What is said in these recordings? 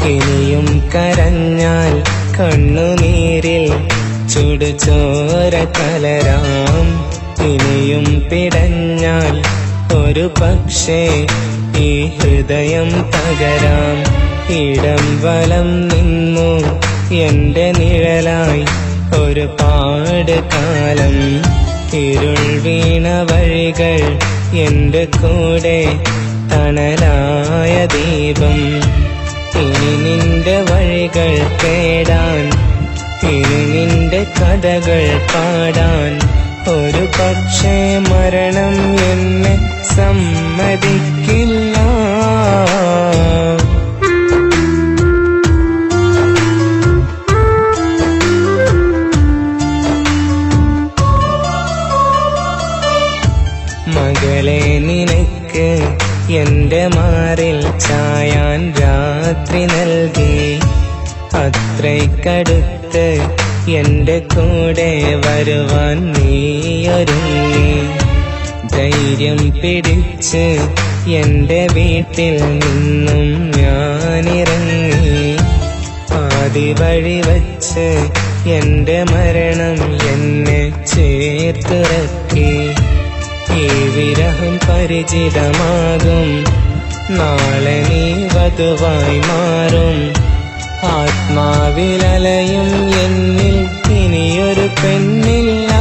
ഇനിയും കരഞ്ഞാൽ കണ്ണുനീരിൽ ചുടുചോര കലരാം. ഇനിയും പിടഞ്ഞാൽ ഒരു പക്ഷേ ഈ ഹൃദയം തകരാം. ഇടം വലം നിന്നു എന്റെ നിഴലായി ഒരുപാട് കാലം. ഇരുൾ വീണ വഴികൾ എന്റെ കൂടെ തണലായ ദീപം. ഇനി നിന്റെ വഴികൾ തേടാൻ, ഇനി നിന്റെ കഥകൾ പാടാൻ ഒരു പക്ഷേ മരണം എന്നെ സമ്മതിക്കില്ല. മകളെ നിനക്ക് എന്റെ മാറിൽ ചായാൻ രാത്രി നൽകി. അത്രയ്ക്കടുത്ത് എന്റെ കൂടെ വരുവാൻ നീയൊരുങ്ങി. ധൈര്യം പിടിച്ച് എന്റെ വീട്ടിൽ നിന്നും ഞാനിറങ്ങി. ആദി വഴി വച്ച് എന്റെ മരണം എന്നെ ചേർത്തിറക്കി. ഈ വിരഹം പരിചിതമാകും, നാളെ നീ വധുവായി മാറും. ആത്മാവിലലയും എന്നിൽ ഇനിയൊരു പെണ്ണില്ല.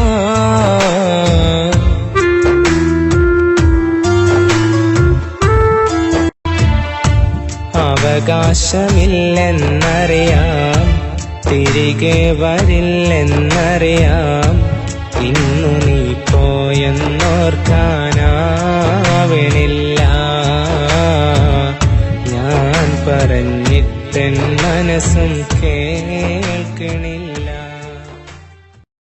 അവകാശമില്ലെന്നറിയാം, തിരികെ വരില്ലെന്നറിയാം. ഇന്നു നീ പോയെന്നോർക്കാനാവണില്ല. ഞാൻ പറഞ്ഞിട്ടെൻ മനസ്സും കേൾക്കണില്ല.